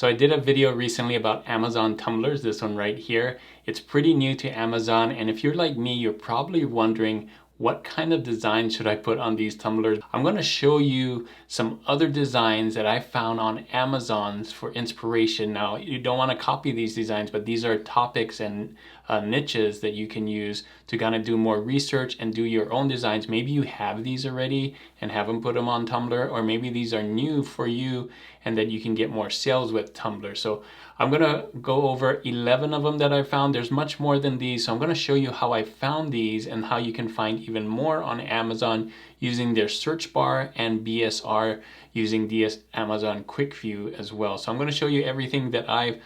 So I did a video recently about Amazon tumblers, this one right here. It's pretty new to Amazon, and if you're like me, you're probably wondering what kind of design should I put on these tumblers. I'm going to show you some other designs that I found on Amazon for inspiration. Now, you don't want to copy these designs, but these are topics and niches that you can use to kind of do more research and do your own designs. Maybe you have these already and haven't put them on Tumblr, or maybe these are new for you and that you can get more sales with Tumblr. So I'm gonna go over 11 of them that I found. There's much more than these, so I'm gonna show you how I found these and how you can find even more on Amazon using their search bar and BSR using DS Amazon Quick View as well. So I'm gonna show you everything that I've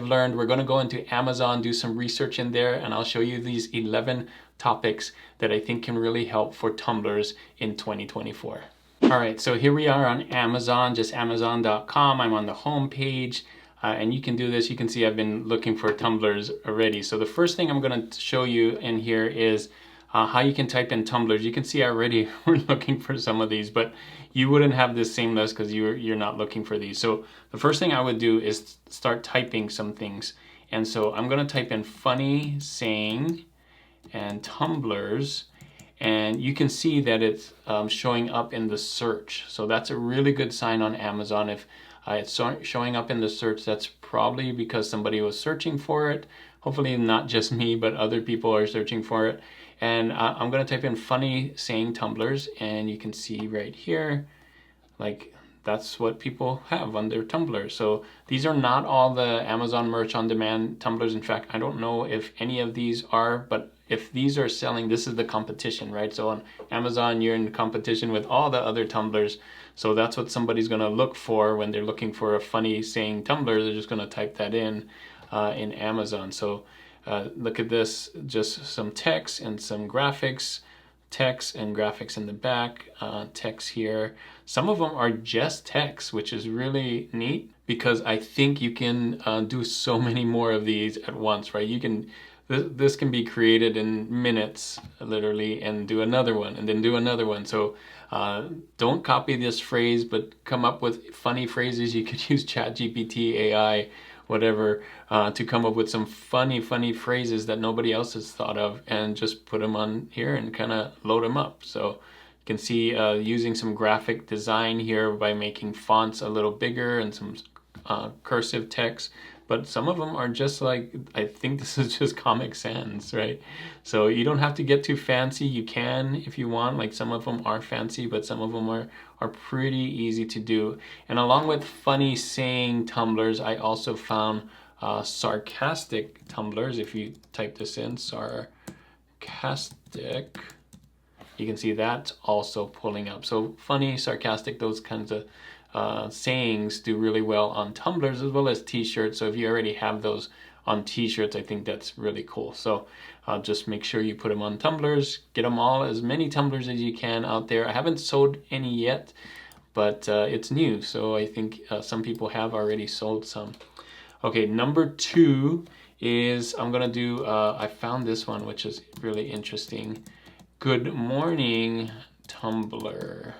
learned. We're gonna go into Amazon, do some research in there, and I'll show you these 11 topics that I think can really help for tumblers in 2024. All right, so here we are on Amazon, just amazon.com. I'm on the home page, and you can do this. You can see I've been looking for tumblers already. So the first thing I'm going to show you in here is how you can type in tumblers. You can see I already were looking for some of these, but you wouldn't have this same list because you're not looking for these. So the first thing I would do is start typing some things. And so I'm going to type in funny saying and tumblers. And you can see that it's showing up in the search. So that's a really good sign on Amazon. If it's showing up in the search, that's probably because somebody was searching for it. Hopefully not just me, but other people are searching for it. And I'm gonna type in funny saying tumblers, and you can see right here, like that's what people have on their tumblers. So these are not all the Amazon merch on demand tumblers. In fact, I don't know if any of these are, but if these are selling, this is the competition, right? So on Amazon, you're in competition with all the other tumblers. So that's what somebody's gonna look for when they're looking for a funny saying tumbler. They're just gonna type that in Amazon. So look at this, just some text and some graphics, text and graphics in the back, text here. Some of them are just text, which is really neat because I think you can do so many more of these at once, right? You can, this can be created in minutes, literally, and do another one, and then do another one. So don't copy this phrase, but come up with funny phrases. You could use ChatGPT, AI, whatever, to come up with some funny phrases that nobody else has thought of, and just put them on here and kind of load them up. So you can see using some graphic design here by making fonts a little bigger and some cursive text. But some of them are just like, I think this is just Comic Sans, right? So you don't have to get too fancy. You can if you want. Like some of them are fancy, but some of them are pretty easy to do. And along with funny saying tumblers, I also found sarcastic tumblers. If you type this in, sarcastic, you can see that also pulling up. So funny, sarcastic, those kinds of sayings do really well on tumblers as well as t-shirts. So if you already have those on t-shirts, I think that's really cool. So just make sure you put them on tumblers, get them all, as many tumblers as you can out there. I haven't sold any yet, but it's new, so I think some people have already sold some. Okay, number 2 is I'm gonna do, I found this one, which is really interesting. Good morning tumbler.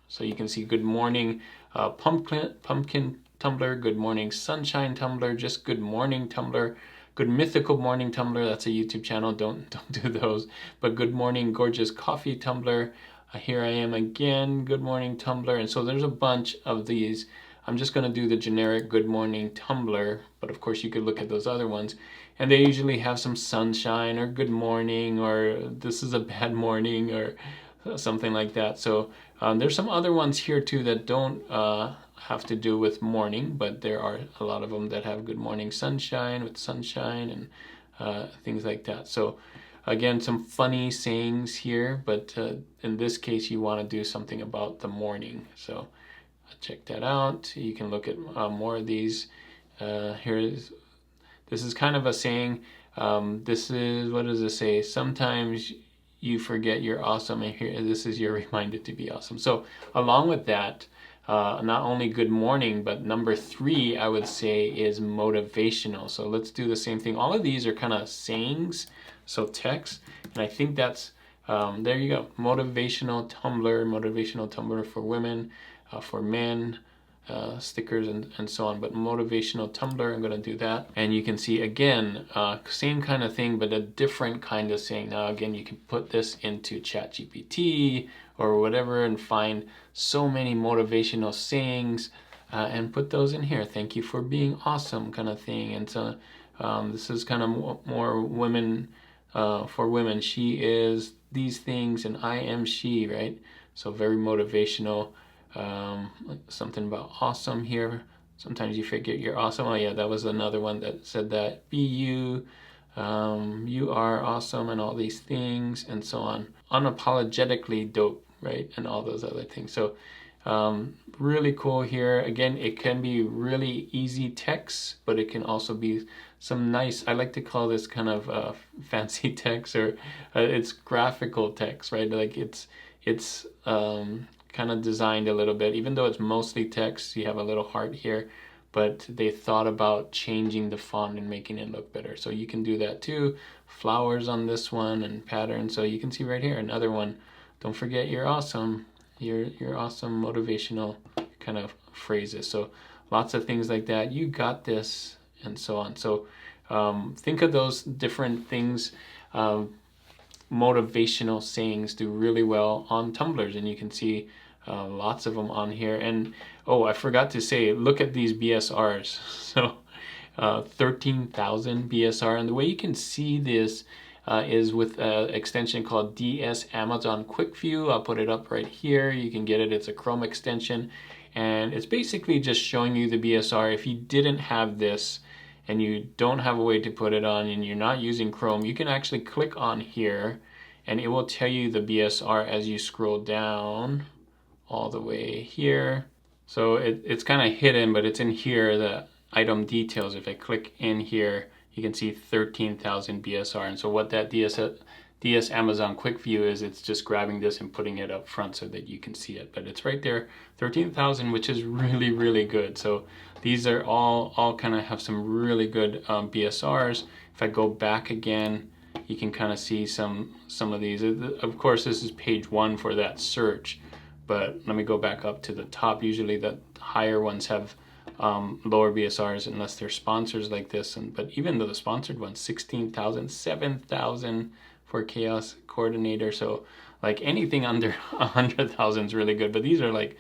So you can see good morning pumpkin tumbler, good morning sunshine tumbler, just good morning tumbler, good mythical morning tumbler. That's a YouTube channel. Don't do those. But good morning gorgeous coffee tumbler. Here I am again. Good morning tumbler. And so there's a bunch of these. I'm just going to do the generic good morning tumbler, but of course you could look at those other ones, and they usually have some sunshine or good morning or this is a bad morning or something like that. So there's some other ones here too that don't have to do with morning, but there are a lot of them that have good morning sunshine with sunshine and things like that. So again, some funny sayings here, but in this case you want to do something about the morning. So check that out. You can look at more of these. This is kind of a saying. This is, what does it say? Sometimes you forget you're awesome, and here, this is your reminder to be awesome. So along with that, not only good morning, but number 3, I would say, is motivational. So let's do the same thing. All of these are kind of sayings, so text, and I think that's, there you go, motivational tumbler for women, for men, stickers and so on. But motivational Tumbler, I'm going to do that. And you can see again, same kind of thing, but a different kind of saying. Now again, you can put this into ChatGPT or whatever and find so many motivational sayings and put those in here. Thank you for being awesome, kind of thing. And so this is kind of more women, for women. She is these things and I am she, right? So very motivational. Something about awesome here. Sometimes you forget you're awesome. Oh yeah, that was another one that said that. Be you. You are awesome, and all these things and so on. Unapologetically dope, right? And all those other things. So really cool here. Again, it can be really easy text, but it can also be some nice, I like to call this kind of fancy text, or it's graphical text, right? Like it's kind of designed a little bit, even though it's mostly text. You have a little heart here, but they thought about changing the font and making it look better. So you can do that too. Flowers on this one and patterns. So you can see right here another one. Don't forget you're awesome. You're awesome, motivational kind of phrases. So lots of things like that. You got this, and so on. So think of those different things. Motivational sayings do really well on Tumblers, and you can see lots of them on here. And oh, I forgot to say, look at these BSRs. So 13,000 BSR, and the way you can see this is with an extension called DS Amazon Quick View. I'll put it up right here. You can get it. It's a Chrome extension, and it's basically just showing you the BSR. If you didn't have this and you don't have a way to put it on and you're not using Chrome, you can actually click on here and it will tell you the BSR as you scroll down all the way here. So it's kind of hidden, but it's in here, the item details. If I click in here, you can see 13,000 BSR. And so what that DS Amazon Quick View is, it's just grabbing this and putting it up front so that you can see it. But it's right there, 13,000, which is really, really good. So these are all kind of have some really good BSRs. If I go back again, you can kind of see some of these. Of course, this is page 1 for that search, but let me go back up to the top. Usually the higher ones have lower BSRs unless they're sponsors like this. But even though the sponsored ones, 16,000, 7,000 for Chaos Coordinator. So like anything under 100,000 is really good, but these are like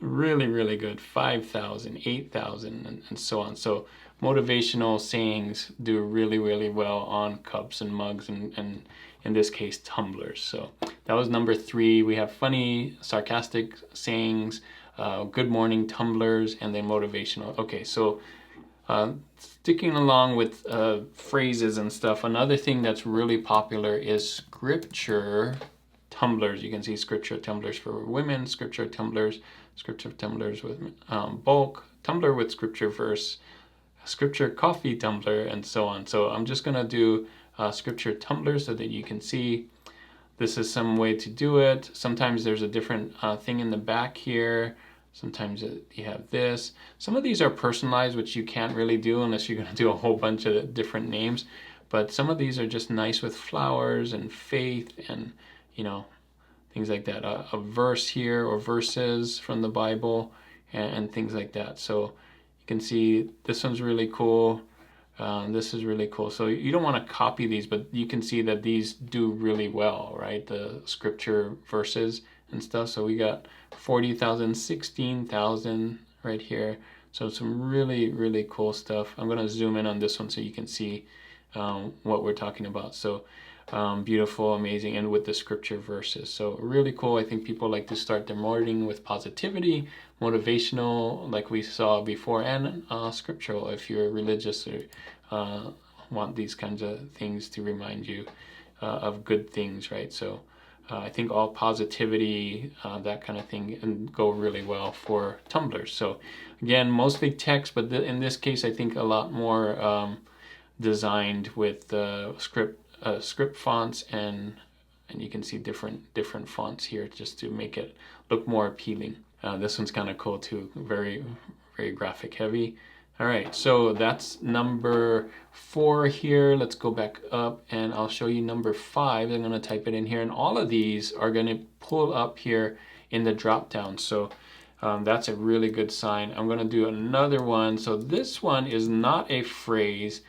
really, really good. 5,000, 8,000, and so on. So motivational sayings do really, really well on cups and mugs, and in this case, tumblers. So that was number 3. We have funny, sarcastic sayings, good morning tumblers, and then motivational. Okay, so sticking along with phrases and stuff, another thing that's really popular is scripture tumblers. You can see scripture tumblers for women, scripture tumblers with bulk, tumbler with scripture verse, scripture coffee tumbler, and so on. So I'm just gonna do scripture tumblers so that you can see this is some way to do it. Sometimes there's a different thing in the back here. Sometimes you have this. Some of these are personalized, which you can't really do unless you're gonna do a whole bunch of different names. But some of these are just nice with flowers and faith and, you know, things like that. A verse here or verses from the Bible and things like that. So you can see this one's really cool. This is really cool. So you don't want to copy these, but you can see that these do really well, right? The scripture verses and stuff. So we got 40,000, 16,000 right here. So some really, really cool stuff. I'm going to zoom in on this one so you can see what we're talking about. So beautiful, amazing, and with the scripture verses. So really cool. I think people like to start their morning with positivity, motivational, like we saw before, and scriptural if you're religious or want these kinds of things to remind you of good things, right? So I think all positivity, that kind of thing, and go really well for tumblers. So again, mostly text, but in this case, I think a lot more designed with script fonts, and you can see different fonts here just to make it look more appealing. This one's kind of cool too, very, very graphic heavy. All right, so that's number 4 here. Let's go back up and I'll show you number 5. I'm gonna type it in here, and all of these are gonna pull up here in the drop down. So That's a really good sign. I'm gonna do another one. So this one is not a phrase,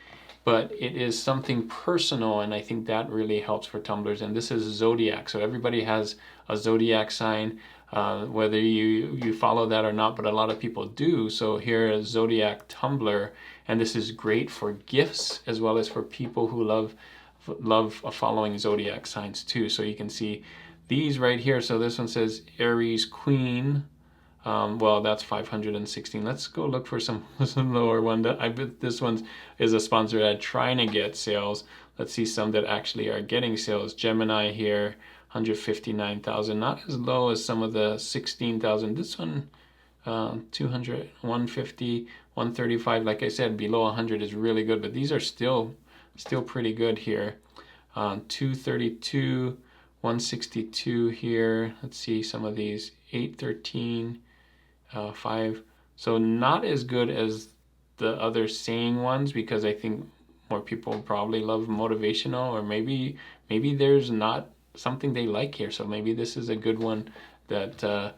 but it is something personal, and I think that really helps for tumblers. And this is Zodiac. So everybody has a Zodiac sign, whether you follow that or not, but a lot of people do. So here is Zodiac Tumbler, and this is great for gifts as well as for people who love following Zodiac signs too. So you can see these right here. So this one says Aries Queen. Well, that's 516. Let's go look for some lower one. That I bet this one is a sponsor ad trying to get sales. Let's see some that actually are getting sales. Gemini here, 159,000. Not as low as some of the 16,000. This one, 200, 150, 135. Like I said, below 100 is really good, but these are still pretty good here. 232, 162 here. Let's see some of these. 813. 5. So not as good as the other saying ones, because I think more people probably love motivational, or maybe there's not something they like here. So maybe this is a good one that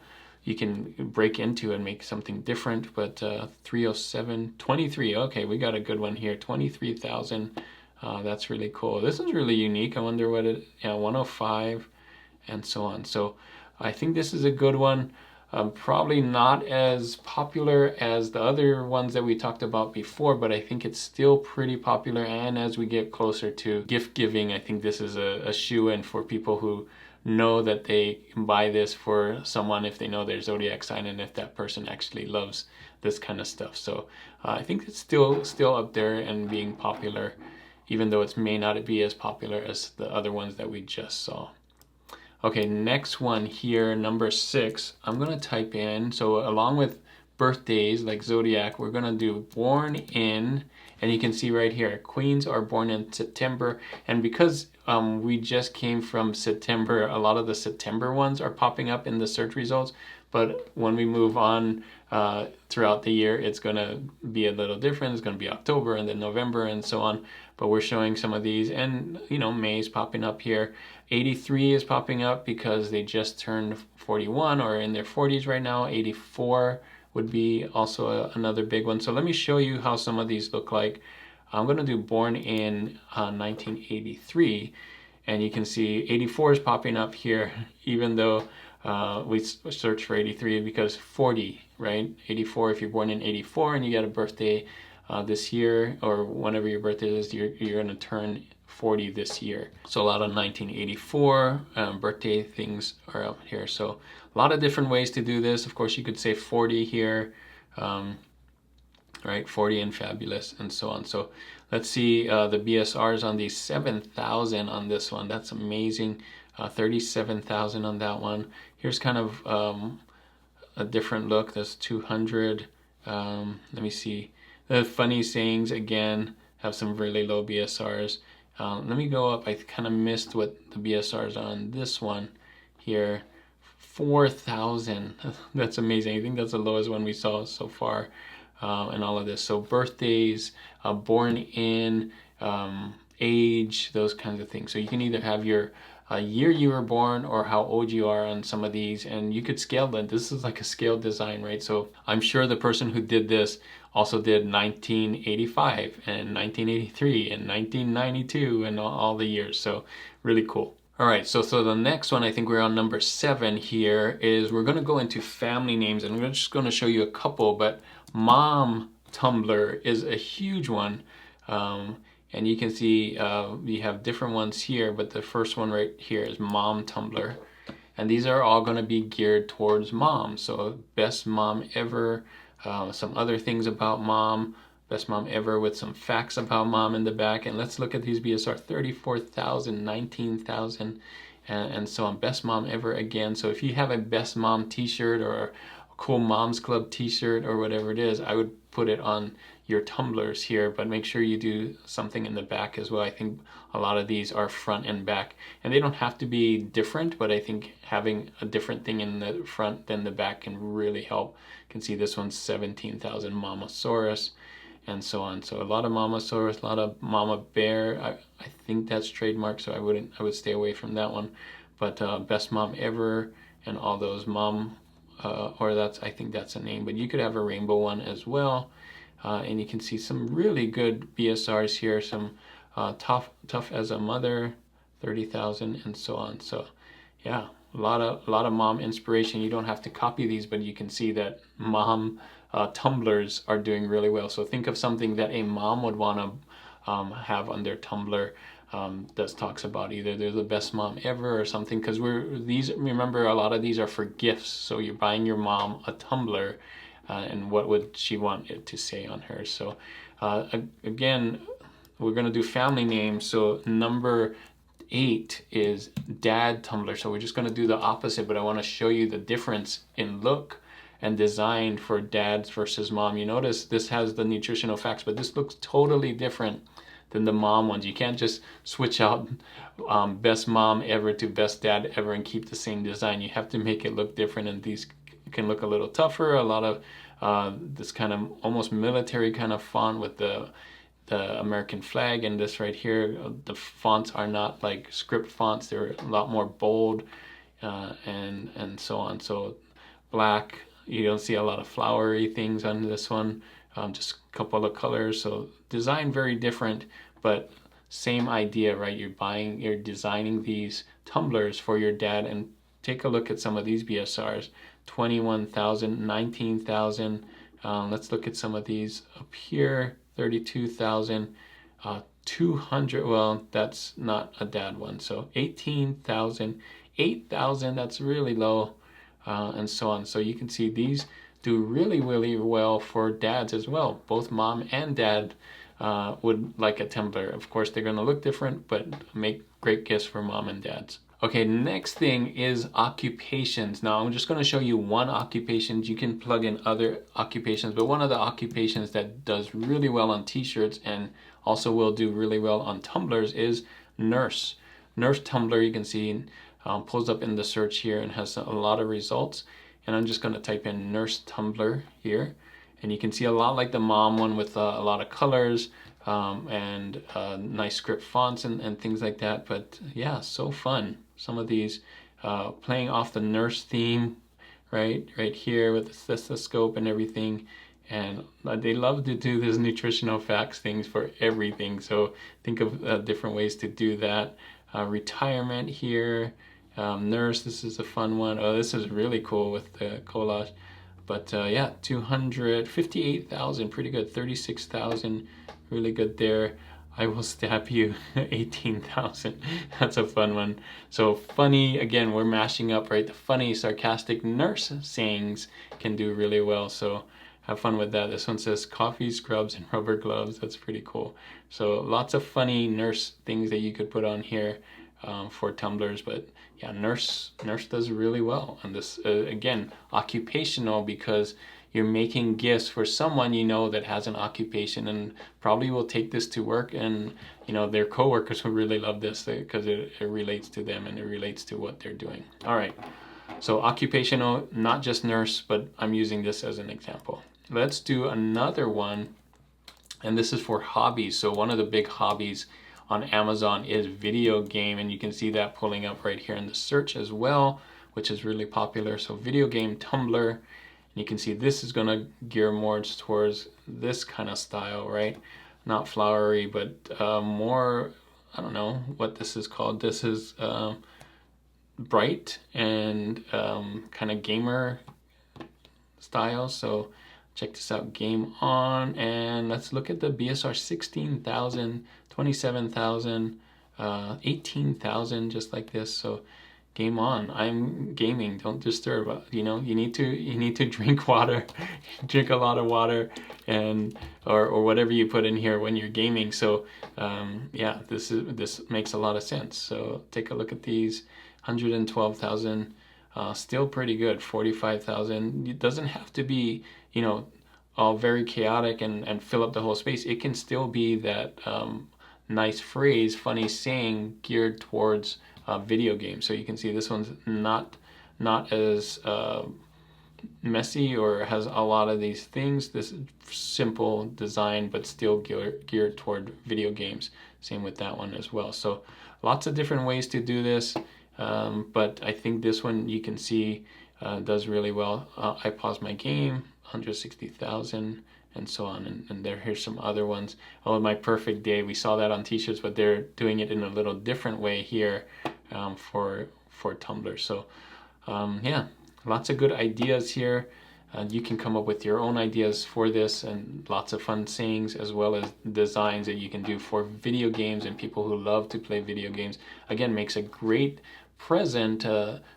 you can break into and make something different. But 307, 23. Okay, we got a good one here. 23,000. That's really cool. This is really unique. I wonder what it. Yeah, 105, and so on. So I think this is a good one. Probably not as popular as the other ones that we talked about before, but I think it's still pretty popular. And as we get closer to gift giving, I think this is a shoe-in for people who know that they can buy this for someone if they know their zodiac sign and if that person actually loves this kind of stuff. So I think it's still up there and being popular, even though it may not be as popular as the other ones that we just saw. Okay, next one here, number 6, I'm gonna type in, so along with birthdays like Zodiac, we're gonna do born in, and you can see right here, queens are born in September, and because we just came from September, a lot of the September ones are popping up in the search results, but when we move on throughout the year, it's gonna be a little different. It's gonna be October and then November and so on, but we're showing some of these, and May is popping up here. 83 is popping up because they just turned 41 or in their 40s right now. 84 would be also another big one. So let me show you how some of these look like. I'm going to do born in 1983, and you can see 84 is popping up here, even though we search for 83 because 40, right? 84, if you're born in 84 and you got a birthday this year, or whenever your birthday is, you're going to turn 40 this year. So a lot of 1984 birthday things are out here. So a lot of different ways to do this. Of course, you could say 40 here, right? 40 and fabulous and so on. So let's see the BSRs on these. 7,000 on this one. That's amazing. 37,000 on that one. Here's kind of a different look. That's 200. Let me see. The funny sayings again have some really low BSRs. Let me go up. I kind of missed what the BSRs are on this one here. 4,000. That's amazing. I think that's the lowest one we saw so far in all of this. So birthdays, born in, age, those kinds of things. So you can either have your year you were born or how old you are on some of these, and you could scale that. This is like a scaled design, right? So I'm sure the person who did this also did 1985 and 1983 and 1992 and all the years. So really cool. All right, so the next one, I think we're on number 7 here, is we're going to go into family names, and I'm just going to show you a couple, but Mom Tumbler is a huge one. And you can see we have different ones here, but the first one right here is Mom Tumbler. And these are all going to be geared towards mom. So best mom ever, some other things about mom, best mom ever with some facts about mom in the back. And let's look at these BSR, 34,000, 19,000, and so on. Best mom ever again. So if you have a best mom t-shirt or a cool Moms Club t-shirt or whatever it is, I would put it on your tumblers here, but make sure you do something in the back as well. I think a lot of these are front and back, and they don't have to be different, but I think having a different thing in the front than the back can really help. You can see this one's 17,000 Mamasaurus and so on. So a lot of Mamasaurus, a lot of Mama Bear. I think that's trademark, so I would stay away from that one. But best mom ever and all those mom or I think that's a name, but you could have a rainbow one as well. And you can see some really good BSRs here, some tough as a mother, 30,000 and so on. So yeah, a lot of mom inspiration. You don't have to copy these, but you can see that mom tumblers are doing really well. So think of something that a mom would want to have on their Tumbler that talks about either they're the best mom ever or something, because remember, a lot of these are for gifts. So you're buying your mom a Tumbler, and what would she want it to say on her? So again, we're going to do family names. So number 8 is dad Tumbler. So we're just going to do the opposite, but I want to show you the difference in look and design for dads versus mom. You notice this has the nutritional facts, but this looks totally different than the mom ones. You can't just switch out best mom ever to best dad ever and keep the same design. You have to make it look different, and these can look a little tougher. A lot of this kind of almost military kind of font with the American flag, and this right here, the fonts are not like script fonts. They're a lot more bold, and so on. So black, you don't see a lot of flowery things on this one, just a couple of colors. So design very different, but same idea, right? You're designing these tumblers for your dad. And take a look at some of these BSRs, 21,000, 19,000. Let's look at some of these up here, 32,000, 200, well, that's not a dad one. So 18,000, 8,000, that's really low, and so on. So you can see these do really, really well for dads as well. Both mom and dad would like a Tumbler. Of course, they're going to look different, but make great gifts for mom and dads. Okay, next thing is occupations. Now I'm just going to show you one occupation. You can plug in other occupations, but one of the occupations that does really well on t-shirts and also will do really well on tumblers is nurse. Nurse Tumbler, you can see, pulls up in the search here and has a lot of results. And I'm just going to type in nurse Tumbler here, and you can see a lot like the mom one with a lot of colors, and nice script fonts and things like that. But yeah, so fun. Some of these playing off the nurse theme, right here with the stethoscope and everything. And they love to do this nutritional facts things for everything. So think of different ways to do that. Retirement here, nurse, this is a fun one. Oh, this is really cool with the collage. But yeah, 258,000, pretty good. 36,000, really good there. I will stab you, 18,000. That's a fun one. So funny, again, we're mashing up, right? The funny, sarcastic nurse sayings can do really well. So have fun with that. This one says coffee, scrubs, and rubber gloves. That's pretty cool. So lots of funny nurse things that you could put on here for tumblers. But yeah, nurse does really well. And this, again, occupational, because you're making gifts for someone you know that has an occupation and probably will take this to work, and you know their coworkers will really love this because it relates to them and it relates to what they're doing. All right, so occupational, not just nurse, but I'm using this as an example. Let's do another one, and this is for hobbies. So one of the big hobbies on Amazon is video game, and you can see that pulling up right here in the search as well, which is really popular. So video game Tumbler. And you can see this is going to gear more towards this kind of style, right? Not flowery, but more, I don't know what this is called. This is bright and kind of gamer style. So check this out, game on, and let's look at the BSR. 16,000, 27,000, 18,000, just like this. So game on. I'm gaming. Don't disturb. You know, you need to drink water, drink a lot of water, and or whatever you put in here when you're gaming. So yeah, this makes a lot of sense. So take a look at these. 112,000, still pretty good. 45,000. It doesn't have to be, you know, all very chaotic and fill up the whole space. It can still be that nice phrase, funny saying geared towards video games. So you can see this one's not as messy or has a lot of these things. This simple design, but still geared toward video games. Same with that one as well. So lots of different ways to do this, but I think this one you can see does really well. I paused my game, 160,000, and so on. And here's some other ones. Oh, my perfect day. We saw that on t-shirts, but they're doing it in a little different way here for Tumblr. So yeah, lots of good ideas here. You can come up with your own ideas for this, and lots of fun sayings, as well as designs that you can do for video games and people who love to play video games. Again, makes a great present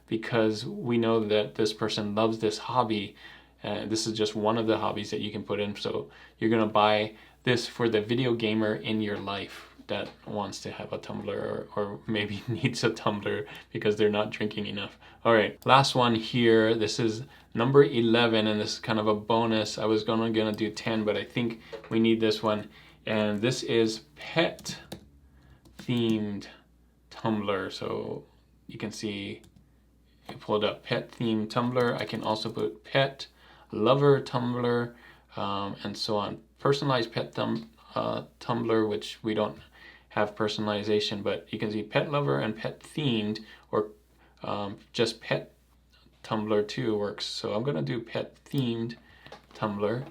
because we know that this person loves this hobby. This is just one of the hobbies that you can put in. So you're going to buy this for the video gamer in your life that wants to have a tumbler, or maybe needs a tumbler because they're not drinking enough. All right, last one here. This is number 11, and this is kind of a bonus. I was gonna do 10, but I think we need this one. And this is pet themed tumbler. So you can see I pulled up pet themed tumbler. I can also put pet lover tumbler, and so on. Personalized pet tumbler, which we don't have personalization, but you can see pet lover and pet themed, or just pet tumbler too works. So I'm gonna do pet themed tumbler,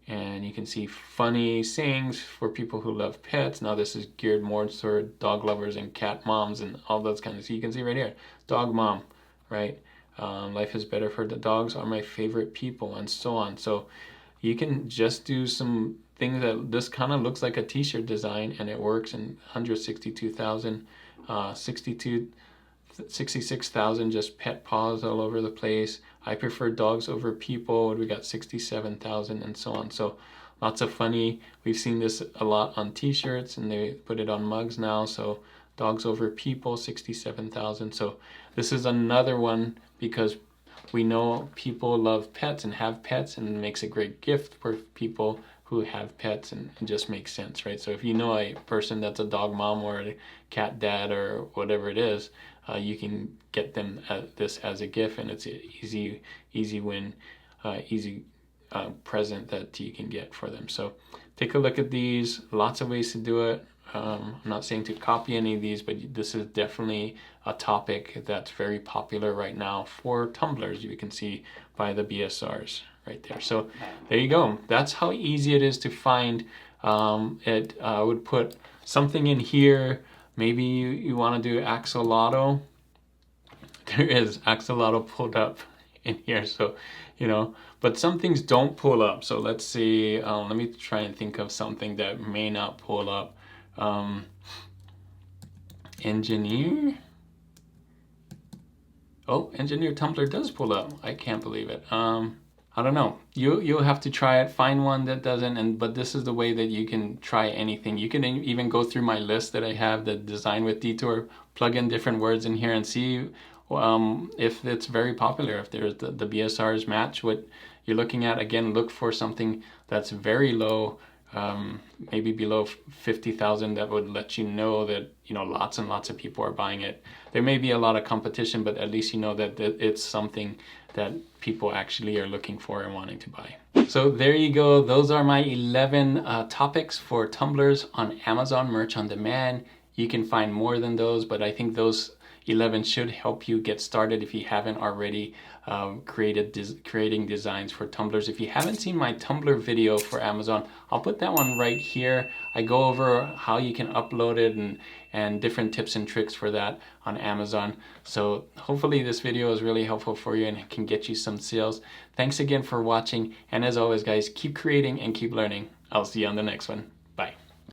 and you can see funny sayings for people who love pets. Now this is geared more toward dog lovers and cat moms and all those kinds of. So you can see right here, dog mom, right? Life is better for the dogs are my favorite people, and so on. So you can just do some things that this kind of looks like a t-shirt design, and it works. In 162,000, 66,000 just pet paws all over the place. I prefer dogs over people. We got 67,000, and so on. So lots of funny. We've seen this a lot on t-shirts, and they put it on mugs now. So dogs over people, 67,000. So this is another one because we know people love pets and have pets, and it makes a great gift for people who have pets, and it just makes sense, right? So if you know a person that's a dog mom or a cat dad or whatever it is, you can get them this as a gift, and it's an easy win, easy present that you can get for them. So take a look at these. Lots of ways to do it. I'm not saying to copy any of these, but this is definitely a topic that's very popular right now for tumblers. You can see by the BSRs right there. So there you go. That's how easy it is to find it. I would put something in here. Maybe you want to do axolotl. There is axolotl pulled up in here, so but some things don't pull up. So let's see, let me try and think of something that may not pull up. Engineer. Oh, engineer tumbler does pull up. I can't believe it. I don't know. You'll have to try it. Find one that doesn't. But this is the way that you can try anything. You can even go through my list that I have, the design with detour, plug in different words in here and see if it's very popular. If there's the BSRs match what you're looking at. Again, look for something that's very low. Maybe below 50,000, that would let you know that lots and lots of people are buying it. There may be a lot of competition, but at least you know that it's something that people actually are looking for and wanting to buy. So there you go. Those are my 11 topics for tumblers on Amazon Merch on Demand. You can find more than those, but I think those 11 should help you get started if you haven't already creating designs for tumblers. If you haven't seen my Tumbler video for Amazon, I'll put that one right here. I go over how you can upload it and different tips and tricks for that on Amazon. So hopefully this video is really helpful for you and it can get you some sales. Thanks again for watching, and as always guys, keep creating and keep learning. I'll see you on the next one.